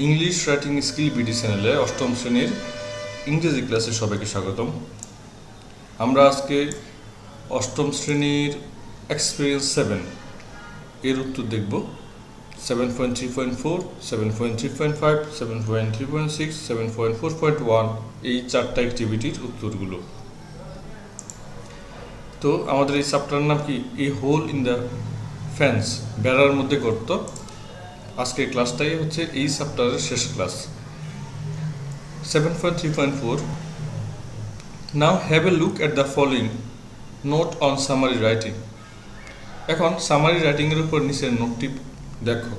English writing skill BD চ্যানেলে অষ্টম শ্রেণীর ইংরেজি ক্লাসে সবাইকে স্বাগতম। আমরা আজকে অষ্টম শ্রেণীর এক্সপিরিয়েন্স 7 এর উত্তর দেখব। 7.3.4, 7.3.5, 7.3.6, 7.4.1 এই চারটা অ্যাক্টিভিটির উত্তরগুলো। তো আমাদের এই চ্যাপ্টারের নাম কি? এ হোল ইন দ্য ফেন্স, বেড়ার মধ্যে গর্ত। আজকের ক্লাসটাই হচ্ছে এই চ্যাপ্টারের শেষ class. 7.3.4 Now have a look at the following note on summary writing. এখন সামারি রাইটিংয়ের উপর নিচের নোটটি দেখো।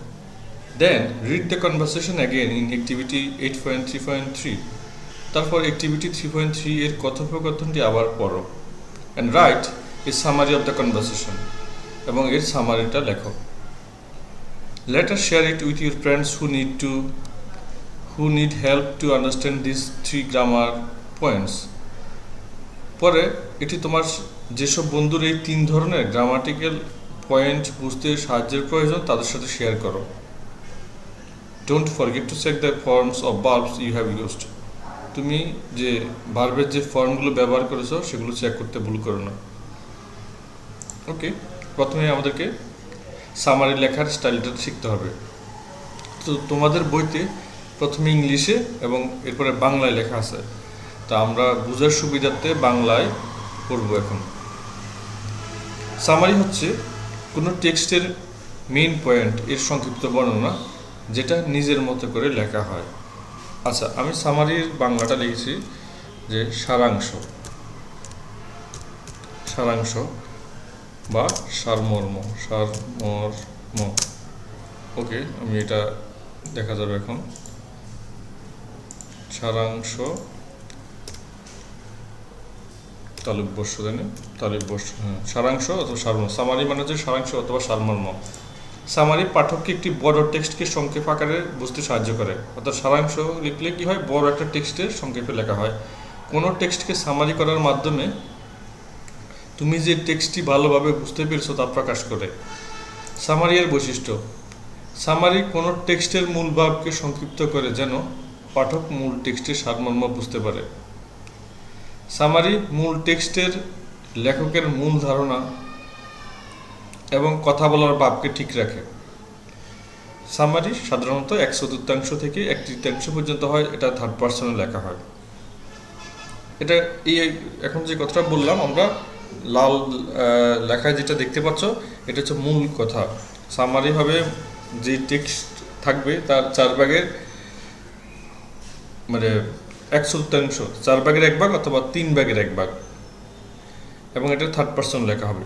Then read the conversation again in activity 8.3.3. তারপর activity 3.3 এর কথোপকথনটি আবার পড়ো and write a summary of the conversation এবং এর সামারিটা লেখো। Let us share it with your friends who need help to understand these 3 grammar points. পরে এটি তোমার যেসব বন্ধুর এই 3 ধরনের গ্রামাটিক্যাল পয়েন্ট বুঝতে সাহায্যের প্রয়োজন তাদের সাথে শেয়ার করো। Don't forget to check the forms of verbs you have used. তুমি যে ভার্বের যে ফর্মগুলো ব্যবহার করেছো সেগুলো চেক করতে ভুল করো না। ওকে, প্রথমে আমাদেরকে সামারি লেখার স্টাইলটা শিখতে হবে। তো তোমাদের বইতে প্রথমে ইংলিশে এবং এরপরে বাংলায় লেখা আছে, তা আমরা বোঝার সুবিধার্থে বাংলায় পড়ব এখন। সামারি হচ্ছে কোনো টেক্সটের মেইন পয়েন্ট এর সংক্ষিপ্ত বর্ণনা, যেটা নিজের মতো করে লেখা হয়। আচ্ছা, আমি সামারির বাংলাটা লিখেছি যে সারাংশ বা সারমর্ম। ওকে, আমি এটা দেখা যাবে এখন। সারাংশ সারাংশ অথবা সারমর্ম। সামারি মানে হচ্ছে সারাংশ অথবা সারমর্ম। সামারি পাঠককে একটি বড় টেক্সটকে সংক্ষেপ আকারে বুঝতে সাহায্য করে। অর্থাৎ সারাংশ লিখলে কি হয়, বড় একটা টেক্সটের সংক্ষেপে লেখা হয়। কোনো টেক্সটকে সামারি করার মাধ্যমে তুমি যে টেক্সটটি ভালোভাবে বুঝতে পেরেছো তা প্রকাশ করে। সামারি এর বৈশিষ্ট্য: সামারি কোনো টেক্সটের মূল ভাবকে সংক্ষিপ্ত করে যেন পাঠক মূল টেক্সটের সারমর্ম বুঝতে পারে। সামারি মূল টেক্সটের লেখকের মূল ধারণা এবং কথা বলার ভাবকে ঠিক রাখে। সামারি সাধারণত 1/4 থেকে 1/3 পর্যন্ত হয়, এটা থার্ড পার্সনে লেখা হয়। এটা এখন যে কথাটা বললাম আমরা, লাল লেখায় যেটা দেখতে পাচ্ছ এটা হচ্ছে মূল কথা। সামারি হবে যে টেক্সট থাকবে তার 4 ভাগের মানে 1/4, 4 ভাগের 1 ভাগ অথবা 3 ভাগের 1 ভাগ, এবং এটা থার্ড পার্সন লেখা হবে।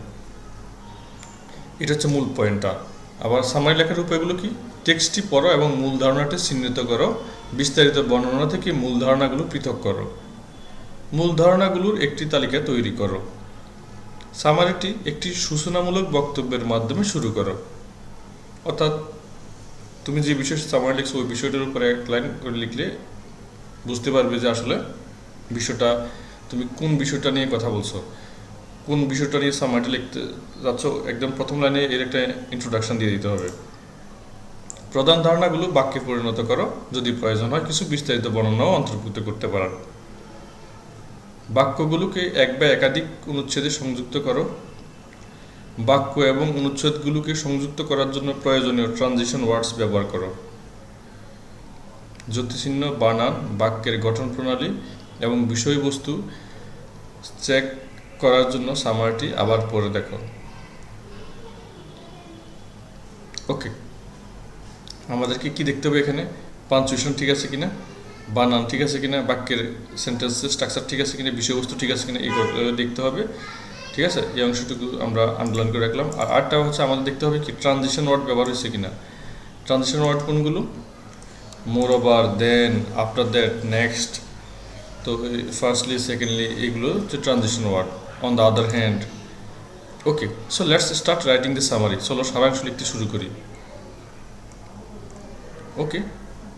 এটা হচ্ছে মূল পয়েন্টটা। আবার সামারি লেখার উপায়গুলো কি? টেক্সটটি পড়ো এবং মূল ধারণাটি চিহ্নিত করো। বিস্তারিত বর্ণনা থেকে মূল ধারণাগুলো পৃথক করো। মূল ধারণাগুলোর একটি তালিকা তৈরি করো। সামারিটি একটি সূচনামূলক বক্তব্যের মাধ্যমে শুরু করো। অর্থাৎ তুমি যে বিষয়ে সামারি লিখছো ওই বিষয়টার উপরে 1 লাইন করে লিখলে বুঝতে পারবে যে আসলে বিষয়টা, তুমি কোন বিষয়টা নিয়ে কথা বলছো, কোন বিষয়টা নিয়ে সামারিটা লিখতে যাচ্ছ। একদম প্রথম লাইনে এর একটা ইন্ট্রোডাকশন দিয়ে দিতে হবে। প্রধান ধারণাগুলো বাক্যে পরিণত করো, যদি প্রয়োজন হয় কিছু বিস্তারিত বর্ণনাও অন্তর্ভুক্ত করতে পারো। বাক্যগুলোকে এক বা একাধিক অনুচ্ছেদে সংযুক্ত করো। বাক্য এবং অনুচ্ছেদগুলোকে সংযুক্ত করার জন্য প্রয়োজনীয় ট্রানজিশন ওয়ার্ডস ব্যবহার করো। যুক্তিচিহ্ন, বানান, বাক্যের গঠন প্রণালী এবং বিষয়বস্তু চেক করার জন্য সামারিটি আবার পড়ে দেখো। ওকে, আমাদেরকে কি দেখতে হবে এখানে? পাঞ্চুয়েশন ঠিক আছে কিনা, বানান ঠিক আছে কিনা, বাক্যের সেন্টেন্সের স্ট্রাকচার ঠিক আছে কিনা, বিষয়বস্তু ঠিক আছে কিনা, এইগুলো দেখতে হবে। ঠিক আছে, এই অংশটুকু আমরা আন্ডারলাইন করে রাখলাম। আর আরটা হচ্ছে আমাদের দেখতে হবে কি ট্রানজিশন ওয়ার্ড ব্যবহার হয়েছে কিনা। ট্রানজিশন ওয়ার্ড কোনগুলো? Moreover, then, after that, next. তো ফার্স্টলি, সেকেন্ডলি, এগুলো হচ্ছে transition word. On the other hand. Okay, so let's start writing the summary. চলো সারাংশ লিখতে শুরু করি। ওকে,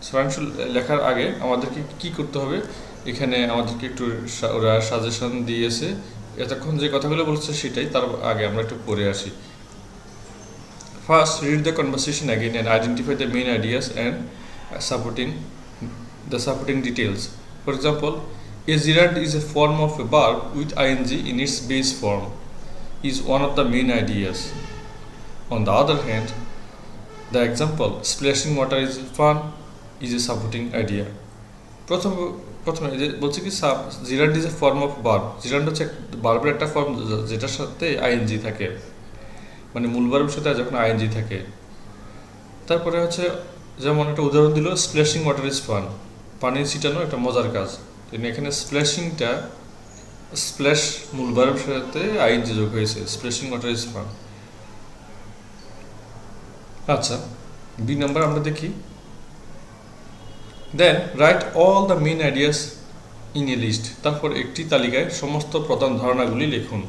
সারাংশ লেখার আগে আমাদেরকে কি করতে হবে? এখানে আমাদেরকে একটু ওরা সাজেশন দিয়েছে, এতক্ষণ যে কথাগুলো বলছে সেটাই, তার আগে আমরা একটু পড়ে আসি। First, read the conversation again and identify the main ideas and supporting the supporting details. For example, a gerund is a form of a verb with ing in its base form is one of the main ideas. On the other hand, the example splashing water is fun is a supporting idea. প্রথমে যে বলছে কি জিরান্ড is a form of verb. জিরান্ড হচ্ছে ভার্বের একটা form যেটার সাথে ING থাকে, মানে মূল ভার্বের সাথে যখন আইএনজি থাকে। তারপরে হচ্ছে যেমন একটা উদাহরণ দিল, স্প্ল্যাশিং ওয়াটার ইজ ফান, পানি ছিটানো একটা মজার কাজ। এখানে স্প্ল্যাশিংটা স্প্ল্যাশ মূল ভার্বের সাথে আইএনজি যোগ হয়েছে, স্প্ল্যাশিং ওয়াটার ইজ ফান। আচ্ছা, বি নাম্বার আমরা দেখি। Then write all the main ideas in a list. তারপর একটি তালিকায় সমস্ত প্রধান ধারণাগুলি লিখুন।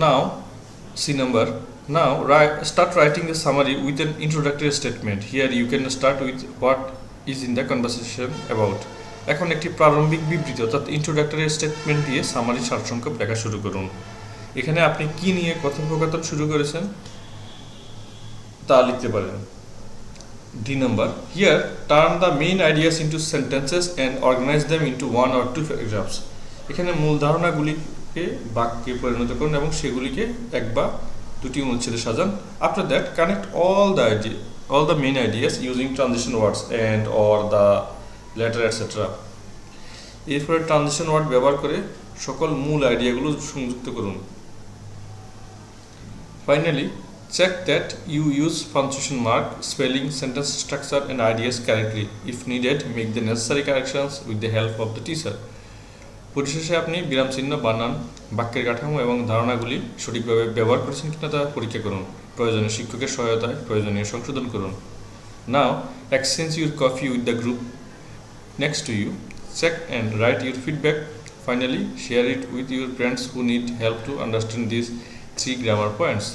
Now C number, now start writing the summary with an introductory statement. Here you can start with what is in the conversation about. এখন একটি প্রারম্ভিক বিবৃতি অর্থাৎ ইন্ট্রোডাক্টরি স্টেটমেন্ট দিয়ে সামারি সারসংক্ষেপ লেখা শুরু করুন। এখানে আপনি কি নিয়ে কথোপকথন শুরু করেছেন তা লিখতে পারেন। D number, here turn the main ideas into sentences and organize them into 1 or 2 paragraphs. এখানে মূল ধারণাগুলিকে বাক্যে পরিণত করুন এবং সেগুলিকে এক বা দুটি অনুচ্ছেদে সাজান। After that, connect all the main ideas using transition words and or the letter etc. এরপরে ট্রানজিশন ওয়ার্ড ব্যবহার করে সকল মূল আইডিয়াগুলো সংযুক্ত করুন। Finally, check that you use punctuation mark, spelling, sentence structure and ideas correctly. If needed, make the necessary corrections with the help of the teacher. পরিশেষে আপনি বিরাম চিহ্ন, বানান, বাক্যের কাঠামো এবং ধারণাগুলি সঠিকভাবে ব্যবহার করেছেন কিনা তা পরীক্ষা করুন। প্রয়োজনীয় শিক্ষকের সহায়তায় প্রয়োজনীয় সংশোধন করুন। Now, exchange your copy with the group next to you. Check and write your feedback. Finally, share it with your friends who need help to understand these 3 grammar points.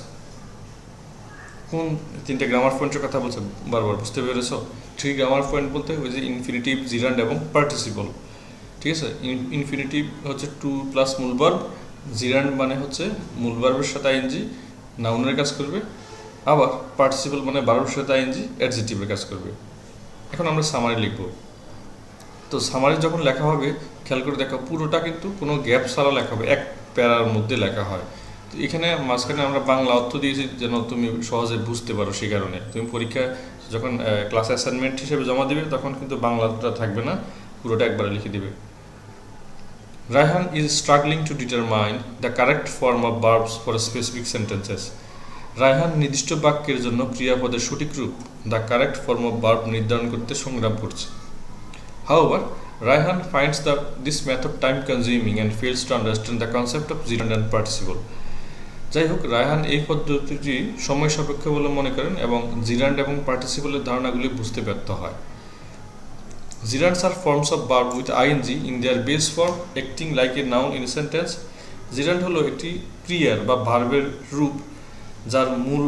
কোন 3টে গ্রামার পয়েন্টের কথা বলছে বারবার, বুঝতে পেরেছো? 3 গ্রামার পয়েন্ট বলতে ওই যে ইনফিনিটিভ, জিরান্ড এবং পার্টিসিপল। ঠিক আছে, ইনফিনিটিভ হচ্ছে টু প্লাস মূল ভার্ব, জিরান্ড মানে হচ্ছে মূল ভার্বের সাথে আইএনজি নাউনের কাজ করবে, আবার পার্টিসিপল মানে ভার্বের সাথে আইএনজি অ্যাডজেক্টিভের কাজ করবে। এখন আমরা সামারি লিখব। তো সামারি যখন লেখা হবে খেয়াল করে দেখো, পুরোটা কিন্তু কোনো গ্যাপ ছাড়া লেখা হবে, এক প্যারার মধ্যে লেখা হয়। তো এখানে মাঝখানে আমরা বাংলা অর্থ দিয়েছি যেন তুমি সহজে বুঝতে পারো। সেই কারণে তুমি পরীক্ষা যখন ক্লাস অ্যাসাইনমেন্ট হিসেবে জমা দিবে তখন কিন্তু বাংলাটা থাকবে না, পুরোটা একবারে লিখে দিবে। Raihan is struggling to determine the correct form of verbs for specific sentences. Raihan নির্দিষ্ট বাক্যের জন্য ক্রিয়াপদের সঠিক রূপ, the correct form of verb নির্ধারণ করতে সংগ্রাম করছে। However, Raihan finds this method time-consuming and fails to understand the concept of gerund and participle. যাই হোক, রায়হান এই পদ্ধতিটি সময় সাপেক্ষ বলে মনে করেন এবং জিরান্ড এবং পার্টিসিপলের ধারণাগুলি বুঝতে ব্যর্থ হয়। Gerunds are forms of verb with ing in their base form acting like a noun in a sentence. জিরান্ড হলো একটি ক্রিয়ার বা ভার্বের রূপ যার মূল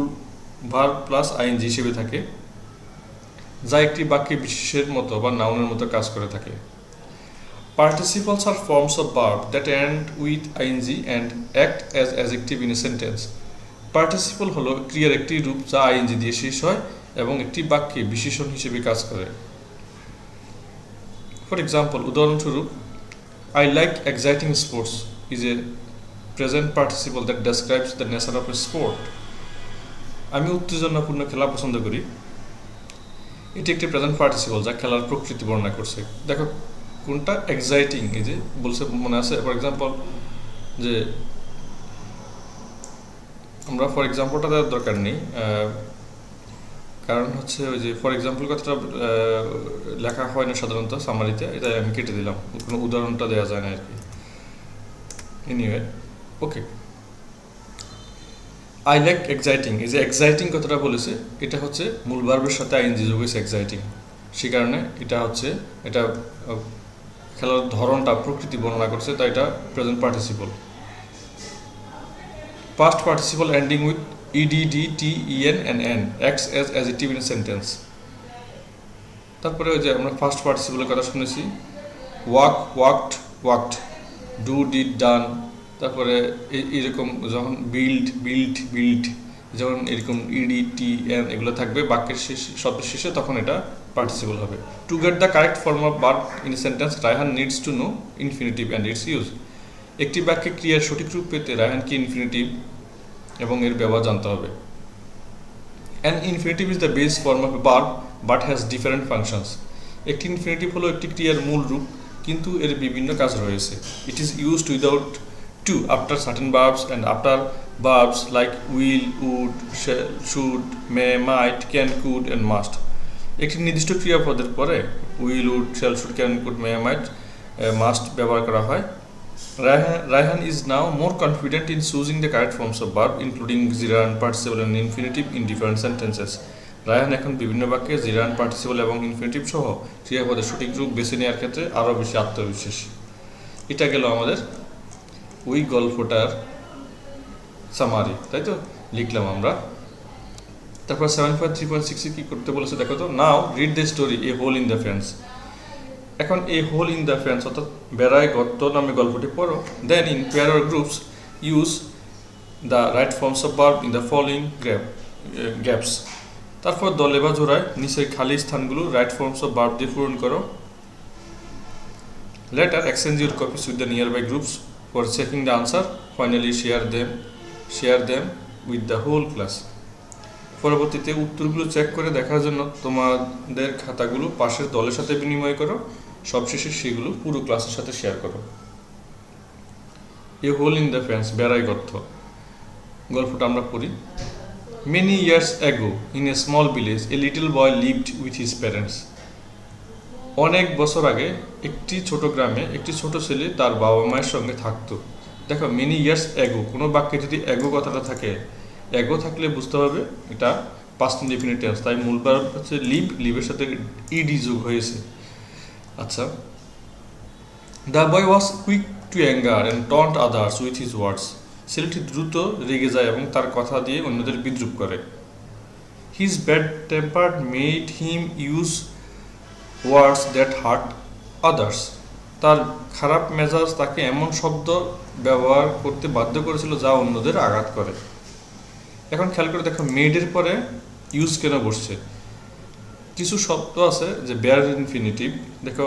ভার্ব প্লাস আইএনজি হিসেবে থাকে, যা একটি বাক্যে বিশেষের মতো বা নাউনের মতো কাজ করে থাকে। Participles are forms of verb that end with ing and act as adjective in a sentence. Participle হলো ক্রিয়ার একটি রূপ যা ing দিয়ে শেষ হয় এবং একটি বাক্যে বিশেষণ হিসেবে কাজ করে। For example, উদাহরণস্বরূপ, I like exciting sports is a present participle that describes the nature of a sport. আমি উত্তেজনাপূর্ণ খেলা পছন্দ করি, এটি একটি প্রেজেন্ট পার্টিসিপল যা খেলার প্রকৃতি বর্ণনা করছে। দেখো কোনটা এক্সাইটিং, এই যে বলছে মনে আছে। ফর এক্সাম্পল, যে আমরা ফর এক্সাম্পলটা দেওয়ার দরকার নেই, কারণ হচ্ছে ওই যে ফর এক্সাম্পল কথাটা লেখা হয় না সাধারণত সামারিতে, এটা আমি কেটে দিলাম, কোনো উদাহরণটা দেওয়া যায় না আর কি। Anyway, okay, I like exciting, এই যে এক্সাইটিং কথাটা বলেছে এটা হচ্ছে মূল ভার্বের সাথে আইএনজি যোগ হয়েছে এক্সাইটিং, সেই কারণে এটা হচ্ছে এটা খেলার ধরনটা প্রকৃতি বর্ণনা করছে, তাই এটা present participle. Past participle ending with ed, t, en and n acts as adjective in a sentence. তারপরে ওই যে আমরা ফার্স্ট পার্টিসিপলের কথা শুনেছি, walk, walked, walked, do, did, done. তারপরে এরকম যখন বিল্ড, বিল্ড, বিল্ড, যখন এরকম ইডি, টি, এন এগুলো থাকবে বাক্যের শেষ শব্দের শেষে, তখন এটা পার্টিসিপল হবে। To get the correct form of verb in a sentence Raihan needs to know infinitive and it's use. একটি বাক্যে ক্রিয়ার সঠিক রূপ পেতে রায়হানকে ইনফিনিটিভ এবং এর ব্যবহার জানতে হবে। An infinitive is the base form of A verb but has different functions. একটি ইনফিনিটিভ হলো একটি ক্রিয়ার মূল রূপ, কিন্তু এর বিভিন্ন কাজ রয়েছে। It is used without to after certain verbs and after verbs like will, would, should, may, might, can, could and must. একটি নির্দিষ্ট ক্রিয়াপদের পরে will, would, shall, should, can, could, may, might, must ব্যবহার করা হয়। Raihan is now more confident in choosing the correct forms of verb, including gerund, participle and infinitive in different sentences. Raihan এখন বিভিন্ন বাক্যে জিরান, পার্টিসিপল এবং ইনফিনিটিভ সহ ক্রিয়াপদের সঠিক রূপ বেছে নেওয়ার ক্ষেত্রে আরও বেশি আত্মবিশ্বাসী। এটা গেল আমাদের ওই গল্পটার সামারি, তাই তো লিখলাম আমরা। তারপর 7.3.6 কি করতে বলেছে দেখো তো। Now read the story a hole in the fence. এখন a hole in the fence অর্থাৎ বেড়ায় গর্ত নামে গল্পটি পড়ো। Then in pair or groups use the right forms of verb in the following gaps. তারপর দলে বা জোড়ায় নিচের খালি স্থানগুলো রাইট ফর্মস অফ ভার্ব দিয়ে পূরণ করো। Later exchange your copies with the nearby groups for checking the answer. Finally share them with the whole class. পরবর্তীতে উত্তরগুলো চেক করে দেখার জন্য তোমাদের খাতাগুলো পাশের দলের সাথে বিনিময় করো। সবশেষে সেগুলো পুরো ক্লাসের সাথে শেয়ার করো। এ হোল ইন দ্য ফেন্স, বেড়াই গর্ত। গল্পটা আমরা পড়ি। Many years ago in a small village A little boy lived with his parents. অনেক বছর আগে একটি ছোট গ্রামে একটি ছোট ছেলে তার বাবা মায়ের সঙ্গে থাকতো। দেখো মেনি ইয়ার্স অ্যাগো, কোনো বাক্যে যদি অ্যাগো কথাটা থাকে, অ্যাগো থাকলে বুঝতে হবে এটা পাস্ট ইনডেফিনিট টেন্স। তাই মূল ভার্ব হচ্ছে লিভ, লিভের সাথে ইডি যোগ হয়েছে। আচ্ছা, the boy was quick two anger and taunt others with his words. ছেলেটি দ্রুত রেগে যায় এবং তার কথা দিয়ে অন্যদের বিদ্রুপ করে। His bad temper made him use words that heart others. তার খারাপ মেজাজ তাকে এমন শব্দ ব্যবহার করতে বাধ্য করেছিল যা অন্যদের আঘাত করে। এখন খেয়াল করে দেখো মেডের পরে ইউজ কেন বসছে। কিছু শব্দ আছে যে বেয়ার ইনফিনিটিভ। দেখো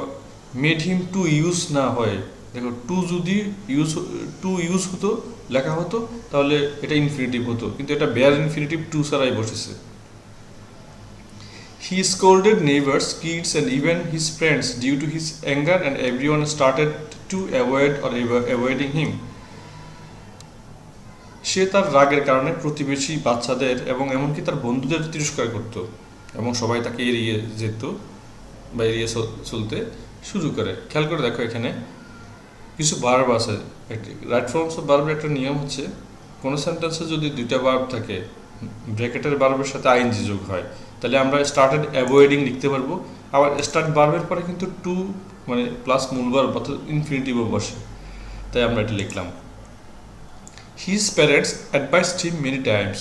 মেড হিম টু ইউজ না হয়, দেখো টু যদি ইউজ হতো, লেখা হতো, তাহলে এটা ইনফিনিটিভ হতো, কিন্তু এটা বেয়ার ইনফিনিটিভ টু ছাড়াই বসেছে। He scolded neighbors, kids and even his friends due to his anger and everyone started to avoid or avoiding him. সে তার রাগের কারণে প্রতিবেশী, বাচ্চাদের এবং এমনকি তার বন্ধুদের তিরস্কার করত এবং সবাই তাকে এড়িয়ে যেত বা এড়িয়ে চলতে শুরু করে। খেয়াল করে দেখো এখানে কিছু ভার্ব আছে। রাইট ফর্মস অফ ভার্বের একটা নিয়ম হচ্ছে কোনো সেন্টেন্সে যদি দুইটা ভার্ব থাকে, ব্র্যাকেটের ভার্বের সাথে আইএনজি যোগ হয়, তাহলে আমরা স্টার্টেড অ্যাভয়েডিং লিখতে পারবো। আবার স্টার্ট ভার্বের পরে কিন্তু টু মানে প্লাস মূল ভার্ব অর্থাৎ ইনফিনিটিভও বসে, তাই আমরা এটা লিখলাম। His parents advised him many times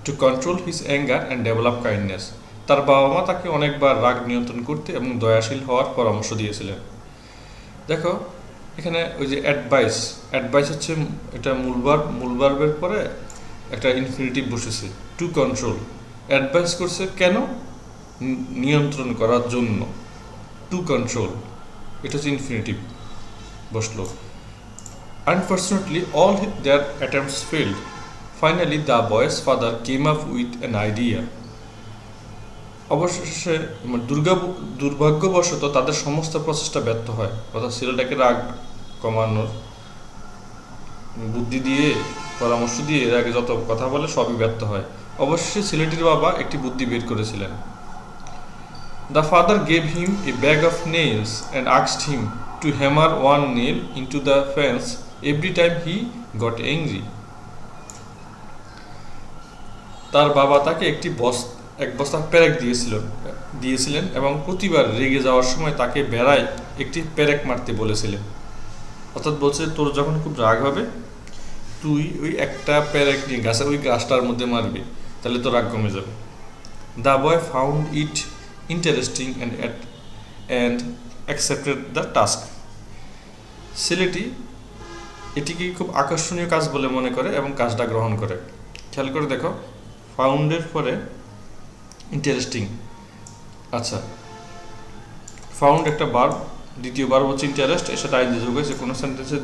to control his anger and develop kindness. তার বাবা মা তাকে অনেকবার রাগ নিয়ন্ত্রণ করতে এবং দয়াশীল হওয়ার পরামর্শ দিয়েছিলেন। দেখো এখানে ওই যে অ্যাডভাইস হচ্ছে এটা মূল ভার্বের পরে একটা ইনফিনিটিভ বসেছে, টু কন্ট্রোল। অ্যাডভাইস করছে কেন? নিয়ন্ত্রণ করার জন্য, টু কন্ট্রোল, এটা হচ্ছে ইনফিনিটিভ বসলো। Unfortunately, all their attempts failed. Finally, the boy's father came up with an idea. অবশেষে দুর্ভাগ্যবশত তাদের সমস্ত প্রচেষ্টা ব্যর্থ হয়, অর্থাৎ ছেলেটাকে রাগ কমানোর বুদ্ধি দিয়ে, পরামর্শ দিয়ে এর আগে যত কথা বলে সবই ব্যর্থ হয়। অবশেষে ছেলেটির বাবা একটি বুদ্ধি বের করেছিলেন। The father gave him a bag of nails and asked him to hammer one nail into the fence every time he got angry. তার বাবা তাকে এক বস্তা পেরেক দিয়েছিলেন এবং প্রতিবার রেগে যাওয়ার সময় তাকে বেড়ায় একটি পেরেক মারতে বলেছিলেন। অর্থাৎ বলছে তোর যখন খুব রাগ হবে তুই ওই একটা পেরেক নিয়ে ওই গাছটার মধ্যে মারবি, তাহলে তো রাগ কমে যাবে। The boy found it interesting and accepted the task. ছেলেটি এটিকে খুব আকর্ষণীয় কাজ বলে মনে করে এবং কাজটা গ্রহণ করে। খেয়াল করে দেখো ফাউন্ডের পরে ইন্টারেস্টিং। আচ্ছা, ফাউন্ড একটা ভার্ব, দ্বিতীয় ভার্ব হচ্ছে ইন্টারেস্ট, এর সাথে আইএনজি যোগ হয়েছে। কোনো সেন্টেন্সে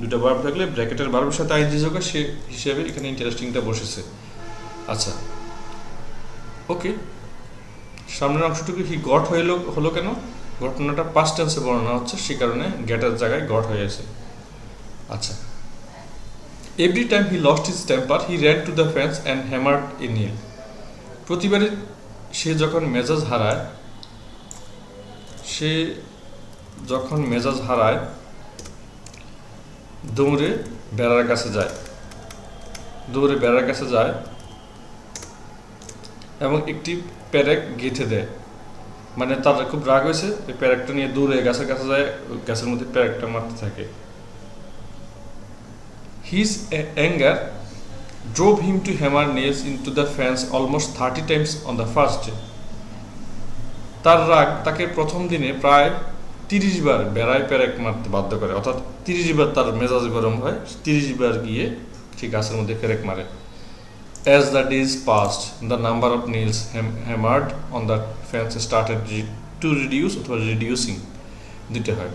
দুটো ভার্ব থাকলে ব্র্যাকেটের ভার্বের সাথে আইএনজি যোগ হয়, সে হিসেবে এখানে ইন্টারেস্টিংটা বসেছে। আচ্ছা, ওকে। সামনের অংশটুকু হি গট হলো কেন? ঘটনাটা পাস্ট টেন্সে বর্ণনা হচ্ছে, সে কারণে গেটের জায়গায় গট হয়েছে। আচ্ছা, every time he lost his temper he ran to the fence and hammered a nail. প্রতিবারই সে যখন মেজাজ হারায় দৌড়ে বেড়ার কাছে যায় এবং একটি প্যারেক গেঁথে দেয়। মানে তার খুব রাগ হয়েছে, ওই প্যারেকটা নিয়ে দৌড়ে গাছের কাছে যায়, গাছের মধ্যে প্যারেকটা মারতে থাকে। His anger drove him to hammer nails into the fence almost 30 times on the first day. তার রাগ তাকে প্রথম দিনে প্রায় 30 বার বেড়ায় প্যারেক মারতে বাধ্য করে, অর্থাৎ 30 বার তার মেজাজ গরম হয়, 30 বার গিয়ে সেই গাছের মধ্যে প্যারেক মারে। As the days passed, the number of nails hammered on the fence started to reduce অথবা reducing, দুটো হয়।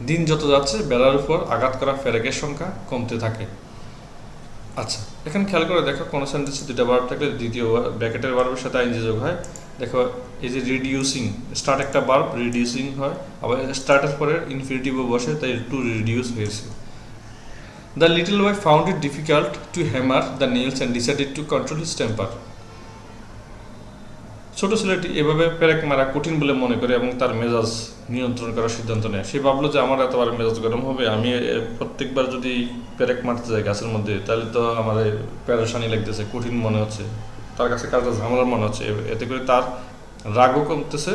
দিন যত যাচ্ছে বেড়ার উপর আঘাত করা প্যারেকের সংখ্যা কমতে থাকে। আচ্ছা, এখানে খেয়াল করে দেখো, কোনো সেন্টেন্সে দুটো ভার্ব থাকলে দ্বিতীয় ব্র্যাকেটের ভার্বের সাথে আইএনজি যোগ হয়। দেখো, এই যে রিডিউসিং, স্টার্ট একটা ভার্ব, রিডিউসিং হয়, আবার স্টার্টের পরে ইনফিনিটিভও বসে, তাই টু রিডিউস হয়েছে। The little boy found it difficult to hammer the nails and decided to control his temper. ছোট ছেলেটি এভাবে প্যারেক মারা কঠিন বলে মনে করে এবং তার মেজাজ নিয়ন্ত্রণ করার সিদ্ধান্ত নেয়। সে ভাবলো যে আমার এতবার মেজাজ গরম হবে, আমি প্রত্যেকবার যদি প্যারেক মারতে যাই গাছের মধ্যে, তাহলে তো আমার প্যারেশানি লাগতেছে, কঠিন মনে হচ্ছে, তার কাছে কাজটা ঝামেলার মনে হচ্ছে। এতে করে তার রাগও কমতেছে,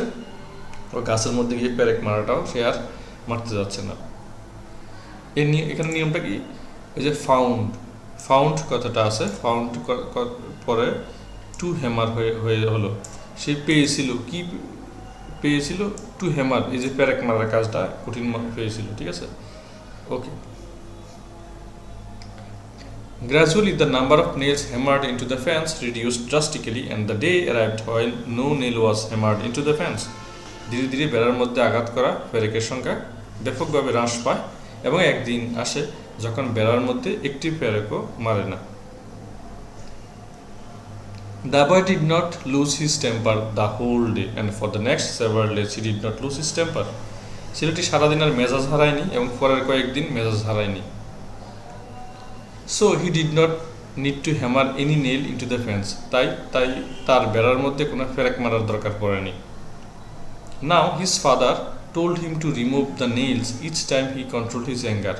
ও গাছের মধ্যে গিয়ে প্যারেক মারাটাও সে আর মারতে যাচ্ছে না। এখানে নিয়মটা কি, এই যে ফাউন্ড কথাটা আছে, ফাউন্ড পরে টু হ্যামার হয়ে হলো, সে পেয়েছিল টু হ্যামার, এই যে প্যারেক মারার কাজটা কঠিন পেয়েছিল, ঠিক আছে, ওকে। Gradually, the number of nails hammered into the fence reduced drastically, and the day arrived when no nail was hammered into the fence. ধীরে ধীরে বেড়ার মধ্যে আঘাত করা প্যারেকের সংখ্যা ব্যাপকভাবে হ্রাস পায় এবং একদিন আসে যখন বেড়ার মধ্যে একটি প্যারেকও মারে না। The boy did not lose his temper the whole day, and for the next several days he did not lose his temper. ছেলেটি সারাদিন আর মেজাজ হারায়নি এবং পরের কয়েকদিন মেজাজ হারায়নি। So he did not need to hammer any nail into the fence. তাই তার বেড়ার মধ্যে কোনো প্যারেক মারার দরকার পড়েনি। Now his father told him to remove the nails each time he controlled his anger.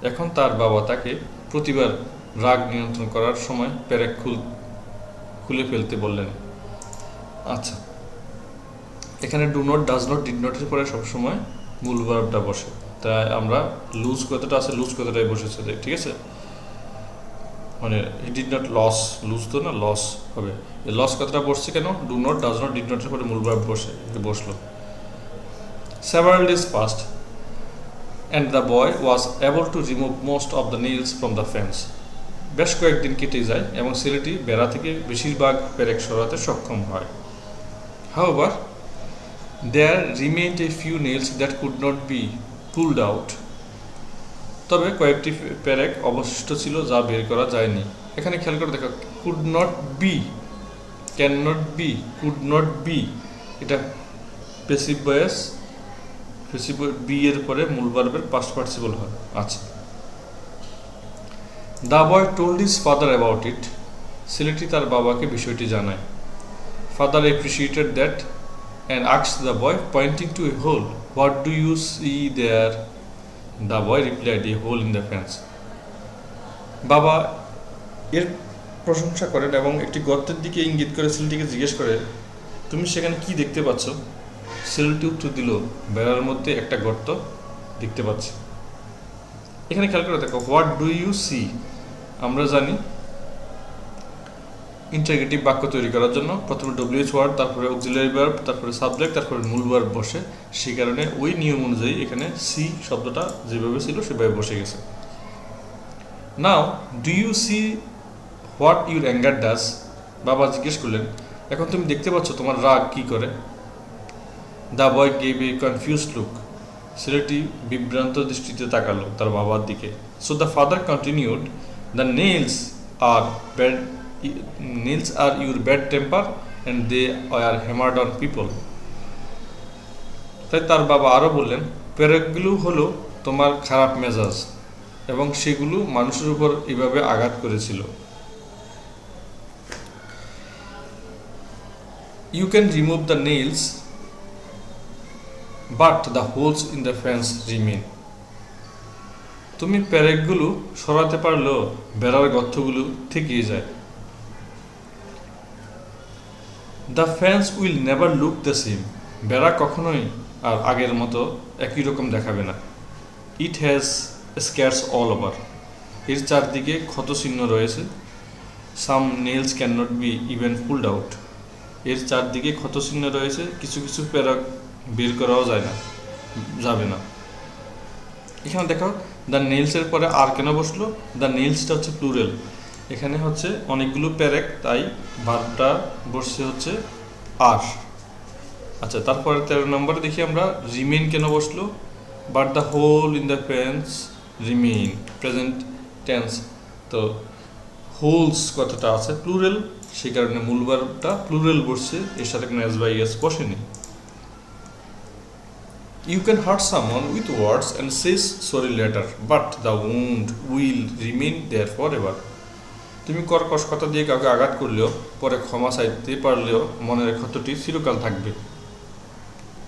এখন তার বাবা তাকে প্রতিবার রাগ নিয়ন্ত্রণ করার সময় প্যারেক খুলে ফেলতে বললেন। আচ্ছা, এখানে do not, does not, did নটের পরে সবসময় মূল ভার্বটা বসে, তাই আমরা লুজ কথাটা আছে, লুজ কথাটাই বসেছে, ঠিক আছে। মানে হি ডিড নট লুজ তো না, লস হবে। এই লস কথাটা বসছে কেন? Do not, does not, did নটের পরে মূল ভার্ব বসলো। Several days passed and the boy was able to remove most of the nails from the fence. বেশ কয়েকদিন কেটে যায় এবং ছেলেটি বেড়া থেকে বেশিরভাগ প্যারেক সরাতে সক্ষম হয়। However, there remained a few nails that could not be pulled out. তবে কয়েকটি প্যারেক অবশিষ্ট ছিল যা বের করা যায়নি। এখানে খেয়াল করে দেখো, could not be, can not be, could not be, এটা প্যাসিভ ভয়েস, প্যাসিভ বি এর পরে মূল ভার্বের পাস্ট পার্টিসিপল হয়। আচ্ছা, the boy told his father about it. ছেলেটি তার বাবাকে বিষয়টি জানায়। Father appreciated that and asked the boy, pointing to a hole, what do you see there? The boy replied, a hole in the fence. বাবা এর প্রশংসা করেন এবং একটি গর্তের দিকে ইঙ্গিত করে ছেলেটিকে জিজ্ঞেস করে, তুমি সেখানে কি দেখতে পাচ্ছ? ছেলেটি উত্তর দিল, বেড়ার মধ্যে একটা গর্ত দেখতে পাচ্ছি। এখানে খেয়াল করে দেখো, হোয়াট ডু ইউ সি, আমরা জানি ইন্টারগেটিভ বাক্য তৈরি করার জন্য প্রথমে ডব্লিউএইচ ওয়ার্ড, তারপরে অক্সিলারি ভার্ব, তারপরে সাবজেক্ট, তারপরে মূল ভার্ব বসে। সেই কারণে ওই নিয়ম অনুযায়ী এখানে সি শব্দটা যেভাবে ছিল সেভাবে বসে গেছে। Now do you see what your anger does? বাবা জিজ্ঞেস করলেন, এখন তুমি দেখতে পাচ্ছ তোমার রাগ কি করে? The boy gave a confused look. ছেলেটি বিভ্রান্ত দৃষ্টিতে তাকালো তার বাবার দিকে। So the father continued, the bad nails are your bad temper and they are hammered on people. তাই তার বাবা আরও বললেন, পেরেকগুলো হলো তোমার খারাপ মেজাজ এবং সেগুলো মানুষের উপর এভাবে আঘাত করেছিল। You can remove the nails but the holes in the fence remain. তুমি পেরেকগুলো সরাতে পারলেও বেড়ার গর্তগুলো থেকেই যায়। The fence will never look the same. বেড়া কখনোই আর আগের মতো একই রকম দেখাবে না। It has scars all over. এর চারদিকে ক্ষতচিহ্ন রয়েছে। Some nails can not be even pulled out. এর চারদিকে ক্ষতচিহ্ন রয়েছে, কিছু কিছু পেরেক বের করাও যাবে না। এখানে দেখো দ্য নেলসের পরে আর কেন বসলো? দ্য নেলসটা হচ্ছে প্লুরাল, এখানে হচ্ছে অনেকগুলো পেরেক, তাই ভার্বটা বসছে হচ্ছে আর। আচ্ছা, তারপরে 13 নম্বরে দেখি আমরা রিমেইন কেন বসলো? But the hole in the fence remain, present tense. তো হোলস কথাটা আছে প্লুরাল, সেই কারণে মূল ভার্বটা প্লুরাল বসছে, এর সাথে কোনো এস বাই এস বসেনি। You can hurt someone with words and says sorry later, but the wound will remain there forever. তুমি কর্কশ কথা দিয়ে কাউকে আঘাত করলেও পরে ক্ষমা চাইতে পারলেও মনের ক্ষতটি চিরকাল থাকবে।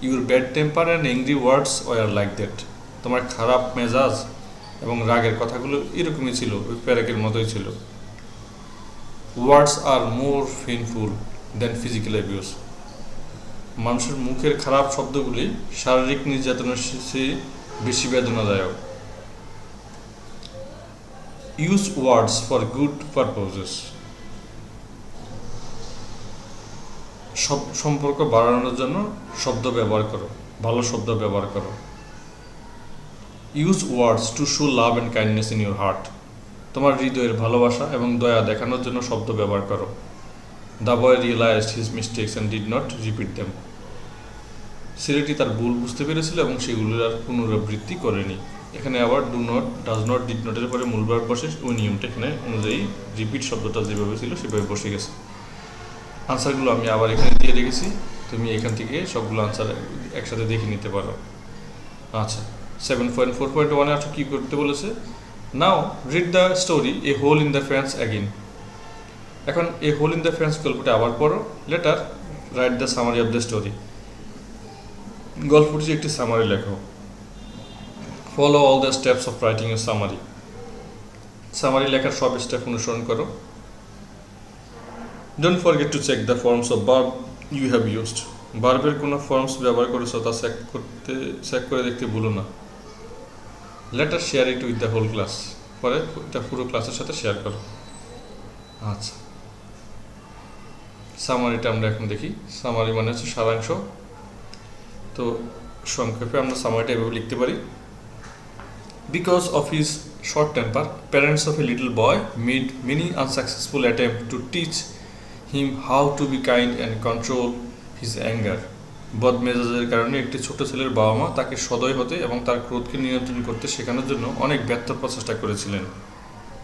Your bad temper and angry words were like that. তোমার খারাপ মেজাজ এবং রাগের কথাগুলো এরকমই ছিল, ওই প্যারেকের মতোই ছিল। Words are more painful than physical abuse. মানুষের মুখের খারাপ শব্দগুলি শারীরিক নির্যাতনের চেয়ে বেশি বেদনাদায়ক। Use words for good purposes. সম্পর্ক বাড়ানোর জন্য শব্দ ব্যবহার করো, ভালো শব্দ ব্যবহার করো। Use words to show love and kindness in your heart. তোমার হৃদয়ের ভালোবাসা এবং দয়া দেখানোর জন্য শব্দ ব্যবহার করো। The boy realised his mistakes and did not repeat them. ছেলেটি তার ভুল বুঝতে পেরেছিল এবং সেগুলোর আর পুনরাবৃত্তি করেনি। এখানে আবার do not, does not, did নটের পরে মূল ভার্ব বসে, ওই নিয়মটা এখানে অনুযায়ী রিপিট শব্দটা যেভাবে ছিল সেভাবে বসে গেছে। আনসারগুলো আমি আবার এখানে দিয়ে রেখেছি, তুমি এখান থেকে সবগুলো আনসার একসাথে দেখে নিতে পারো। আচ্ছা, 7.4.1 আসলে কী করতে বলেছে? Now read the story a hole in the fence again. এখন a hole in the fence গল্পটা আবার পড়ো। Later write the summary of the story. গল্পটির একটি সামারি লেখো। Follow all the steps of writing a summary. Summary লেখার সব step অনুসরণ করো। Don't forget to check the forms of verb you have used. ভার্বের কোনো ফর্মস ব্যবহার করেছো তা চেক করে দেখতে ভুলো না। Later share it with the whole class. পরে এটা পুরো ক্লাসের সাথে শেয়ার করো। আচ্ছা, সামারিটা আমরা এখন দেখি। সামারি মানে হচ্ছে সারাংশ। তো সংক্ষেপে আমরা সামারিটা এভাবে লিখতে পারি। Because of his short temper, parents of a little boy made many unsuccessful attempt to teach him how to be kind and control his anger. বদমেজাজের কারণে একটি ছোট ছেলের বাবা মা তাকে সদয় হতে এবং তার ক্রোধকে নিয়ন্ত্রণ করতে শেখানোর জন্য অনেক ব্যর্থ প্রচেষ্টা করেছিলেন।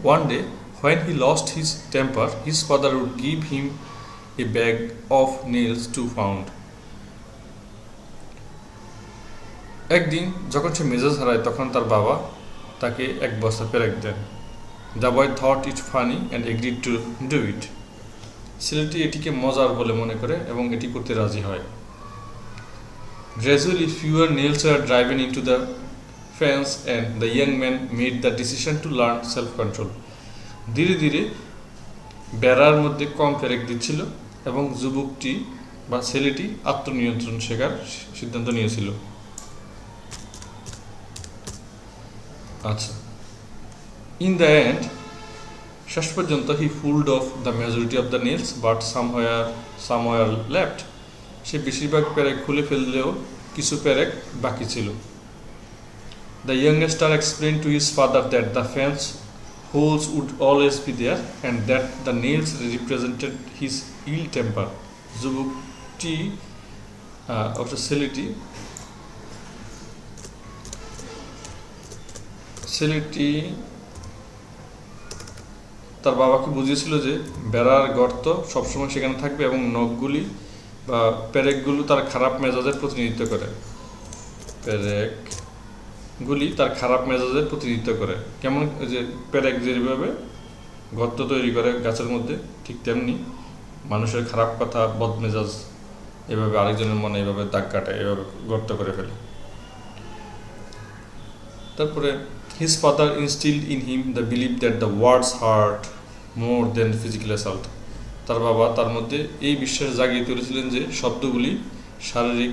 One day when he lost his temper, his father would give him a bag of nails to found. একদিন যখন সে মেজাজ হারায় তখন তার বাবা তাকে এক বস্তা পেরেক দেন। The boy thought it funny and agreed to do it. ছেলেটি এটিকে মজার বলে মনে করে এবং এটি করতে রাজি হয়। Gradually fewer nails were driven into the fence and the young man made the decision to learn self-control. ধীরে ধীরে বেড়ার মধ্যে কম পেরেক দিচ্ছিল এবং যুবকটি বা ছেলেটি আত্মনিয়ন্ত্রণ শেখার সিদ্ধান্ত নিয়েছিল। আচ্ছা, ইন দ্য এন্ড, শেষ পর্যন্ত he pulled off the majority of the nails but some were left. সে বেশিরভাগ পেরেক খুলে ফেললেও কিছু পেরেক বাকি ছিল। The youngster explain to his father that the fence holes would always be there and that the nails represented his ill temper. যুবকটি অবশ্য ছেলেটি তার বাবাকে বুঝিয়েছিল যে বেড়ার গর্ত সবসময় সেখানে থাকবে এবং নখগুলি বা পেরেকগুলো তার খারাপ মেজাজের প্রতিনিধিত্ব করে। পেরেকগুলি তার খারাপ মেজাজের প্রতিনিধিত্ব করে। কেমন যে পেরেক যেভাবে গর্ত তৈরি করে গাছের মধ্যে, ঠিক তেমনি মানুষের খারাপ কথা, বদমেজাজ এভাবে আরেকজনের মনে এভাবে দাগ কাটে, এভাবে গর্ত করে ফেলে। তারপরে his father instilled in him the belief that the words hurt more than physical assault. তার বাবা তার মধ্যে এই বিশ্বাস জাগিয়ে তুলেছিলেন যে শব্দগুলি শারীরিক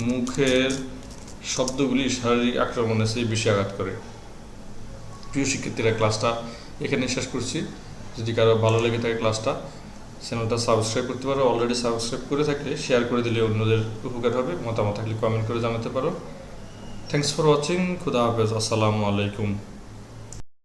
মুখের শব্দগুলি শারীরিক আক্রমণের চেয়ে বেশি আঘাত করে। প্রিয় শিক্ষার্থীরা, ক্লাসটা এখানে শেষ করছি। যদি কারো ভালো লেগে থাকে ক্লাসটা, চ্যানেলটা সাবস্ক্রাইব করতে পারো। অলরেডি সাবস্ক্রাইব করে থাকলে শেয়ার করে দিলে অন্যদের উপকার হবে। মতামত থাকলে কমেন্ট করে জানাতে পারো। Thanks for watching. খুদা হাফেজ। আসসালামু আলাইকুম।